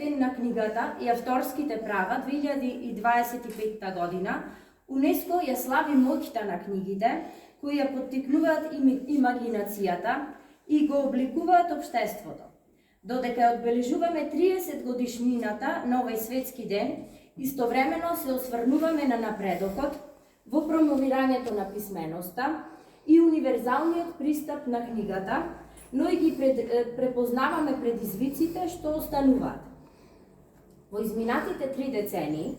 ден на книгата и авторските права 2025 година, УНЕСКО ја слави моќта на книгите, кои ја поттикнуваат имагинацијата и го обликуваат општеството. Додека одбележуваме 30 годишнината на овој светски ден, истовремено се осврнуваме на напредокот во промовирањето на писменоста и универзалниот пристап на книгата, но и ги препознаваме предизвиците што остануваат. Во изминатите 3 децении,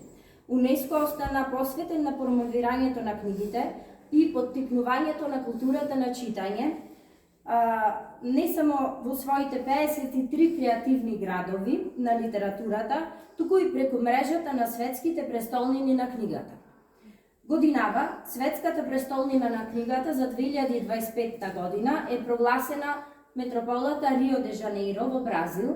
УНЕСКО остана посветен на промовирањето на книгите и поттикнувањето на културата на читање, не само во своите 53 креативни градови на литературата, туку и преку мрежата на светските престолнини на книгата. Годинава, Светската престолнина на книгата за 2025 година е прогласена метрополата Рио де Жанеиро во Бразил,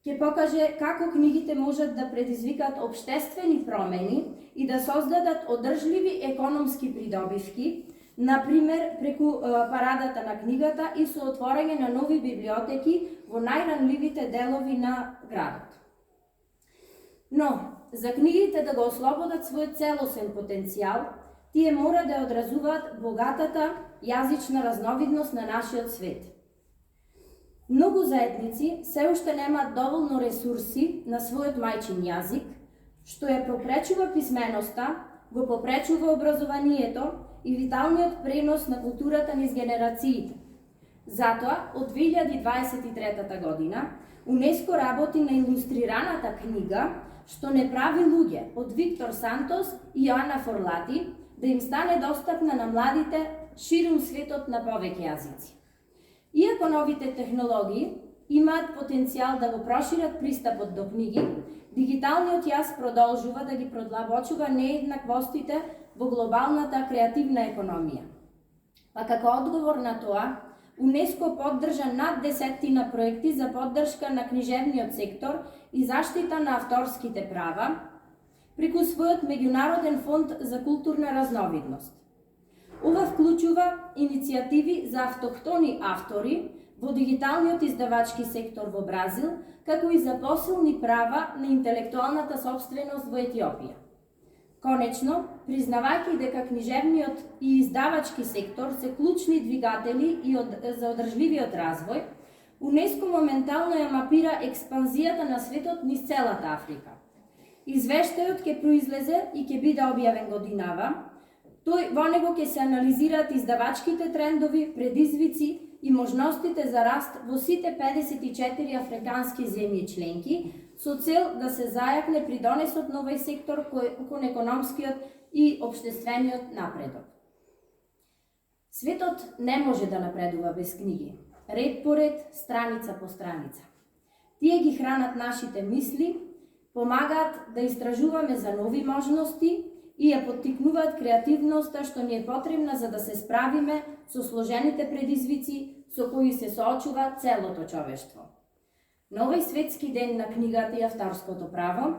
ќе покаже како книгите можат да предизвикат општествени промени и да создадат одржливи економски придобивки, например преку парадата на книгата и со отворање на нови библиотеки во најранливите делови на градот. Но, за книгите да го ослободат својот целосен потенцијал, тие мора да одразуваат богатата јазична разновидност на нашиот свет. Многу заедници се уште немаат доволно ресурси на својот мајчин јазик, што ја попречува писменоста, го попречува образованието и виталниот пренос на културата низ генерациите. Затоа, од 2023 година, УНЕСКО работи на илустрираната книга "Што не прави луѓе" од Виктор Сантос и Јоана Форлати, да им стане достапна на младите ширум светот на повеќе јазици. Иако новите технологии имаат потенцијал да го прошират пристапот до книги, дигиталниот јаз продолжува да ги продлабочува нееднаквостите во глобалната креативна економија. Па како одговор на тоа, УНЕСКО поддржа над 10 проекти за поддршка на книжевниот сектор и заштита на авторските права преку својот меѓународен фонд за културна разновидност. Ова вклучува иницијативи за автохтони автори во дигиталниот издавачки сектор во Бразил, како и за посилни права на интелектуалната собственост во Етиопија. Конечно, признавајќи дека книжевниот и издавачки сектор се клучни двигатели за одржливиот развој, УНЕСКО моментално ја мапира експанзијата на светот низ целата Африка. Извештајот ќе произлезе и ќе биде објавен годинава. Во него ќе се анализираат издавачките трендови, предизвици и можностите за раст во сите 54 африкански земји членки, со цел да се зајакне придонесот на овој сектор кон економскиот и општествениот напредок. Светот не може да напредува без книги, ред по ред, страница по страница. Тие ги хранат нашите мисли, помагаат да истражуваме за нови можности и ја поттикнуваат креативноста што ни е потребна за да се справиме со сложените предизвици со кои се соочува целото човештво. На овој светски ден на книгата и авторското право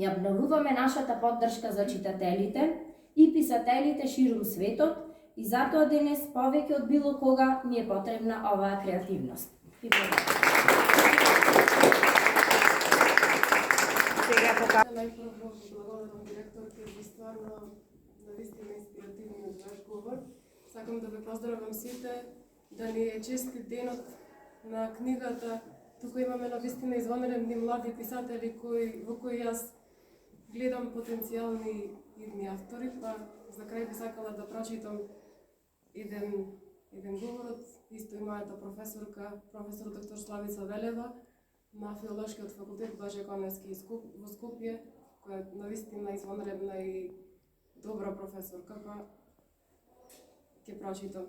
ја обновуваме нашата поддршка за читателите и писателите ширум светот и затоа денес повеќе од било кога ни е потребна оваа креативност. Најпрво благодарам директорке за стварно навистина инспиративен разговор. Сакам да ве поздравам сите, да ни е честит денот на книгата. Туку имаме навистина извонредни млади писатели во кои јас гледам потенцијални идни автори, па за крај би сакала да прочитам еден говорот, исто и мојата професор доктор Славица Велева, на Филолошкиот факултет Блаже Коневски во Скопје, која е навистина извонредна и добра професорка, па ќе прочитам.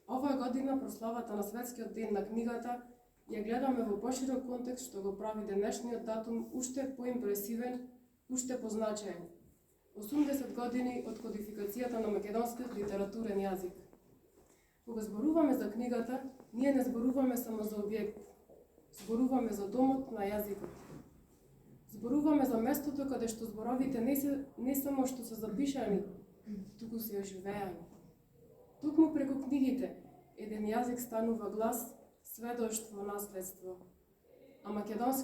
Оваа година прославата на Светскиот ден на книгата ја гледаме во поширок контекст, што го прави денешниот датум уште поимпресивен, уште позначаен. 80 години од кодификацијата на македонскиот литературен јазик. Кога зборуваме за книгата, ние не зборуваме само за објект, зборуваме за домот на јазикот. Зборуваме за местото каде што зборовите не само што се запишани, туку се оживеани. Токму преку книгите, еден јазик станува глас, сведоштво, наследство. А македонски